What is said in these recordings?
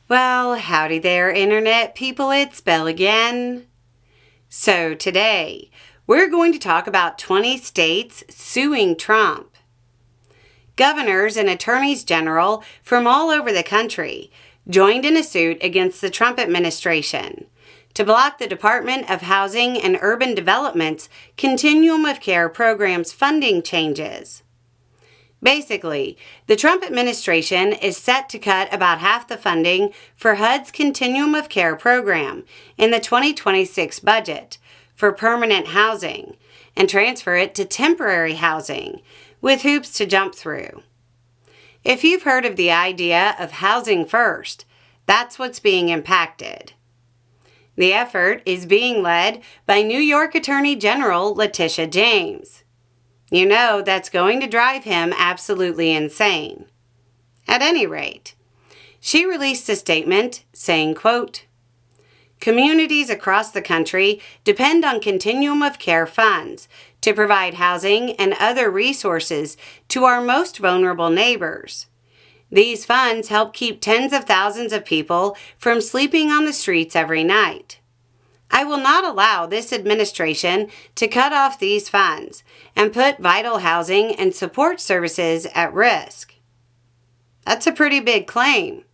Well, howdy there, Internet people. It's Belle again. So today, we're going to talk about 20 states suing Trump. Governors and attorneys general from all over the country joined in a suit against the Trump administration to block the Department of Housing and Urban Development's Continuum of Care program's funding changes. Basically, the Trump administration is set to cut about half the funding for HUD's Continuum of Care program in the 2026 budget for permanent housing and transfer it to temporary housing with hoops to jump through. If you've heard of the idea of housing first, that's what's being impacted. The effort is being led by New York Attorney General Letitia James. You know that's going to drive him absolutely insane. At any rate, she released a statement saying, quote, "Communities across the country depend on Continuum of Care funds to provide housing and other resources to our most vulnerable neighbors. These funds help keep tens of thousands of people from sleeping on the streets every night. I will not allow this administration to cut off these funds and put vital housing and support services at risk." That's a pretty big claim.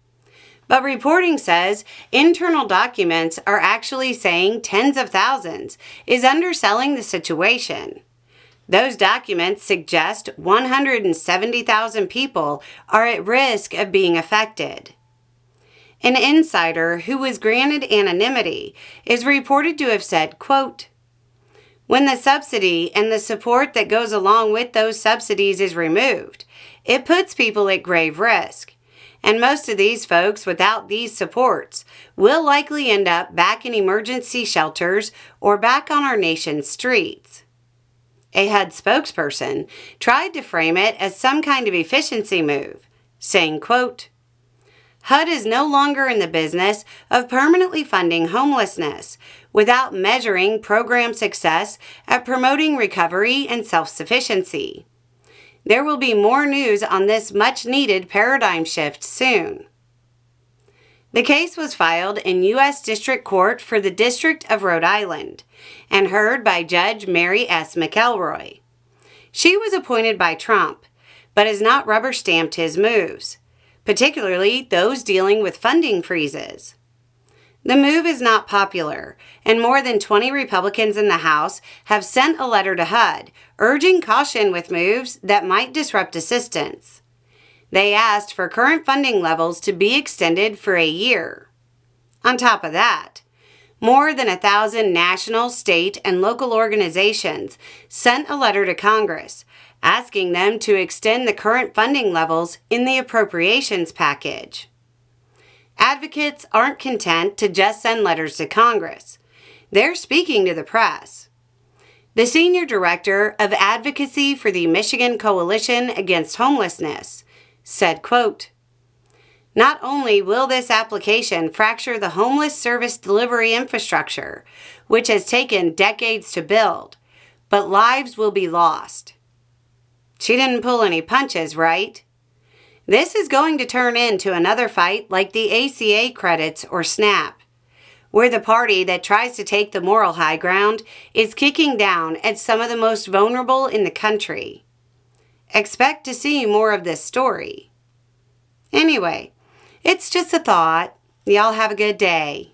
But reporting says internal documents are actually saying tens of thousands is underselling the situation. Those documents suggest 170,000 people are at risk of being affected. An insider who was granted anonymity is reported to have said, quote, "When the subsidy and the support that goes along with those subsidies is removed, it puts people at grave risk. And most of these folks without these supports will likely end up back in emergency shelters or back on our nation's streets." A HUD spokesperson tried to frame it as some kind of efficiency move, saying, quote, "HUD is no longer in the business of permanently funding homelessness without measuring program success at promoting recovery and self-sufficiency. There will be more news on this much-needed paradigm shift soon." The case was filed in U.S. District Court for the District of Rhode Island and heard by Judge Mary S. McElroy. She was appointed by Trump, but has not rubber-stamped his moves, particularly those dealing with funding freezes. The move is not popular, and more than 20 Republicans in the House have sent a letter to HUD urging caution with moves that might disrupt assistance. They asked for current funding levels to be extended for a year. On top of that, more than 1,000 national, state, and local organizations sent a letter to Congress asking them to extend the current funding levels in the appropriations package. Advocates aren't content to just send letters to Congress. They're speaking to the press. The senior director of advocacy for the Michigan Coalition Against Homelessness said, quote, "Not only will this application fracture the homeless service delivery infrastructure, which has taken decades to build, but lives will be lost." She didn't pull any punches, right? This is going to turn into another fight like the ACA credits or SNAP, where the party that tries to take the moral high ground is kicking down at some of the most vulnerable in the country. Expect to see more of this story. Anyway, it's just a thought. Y'all have a good day.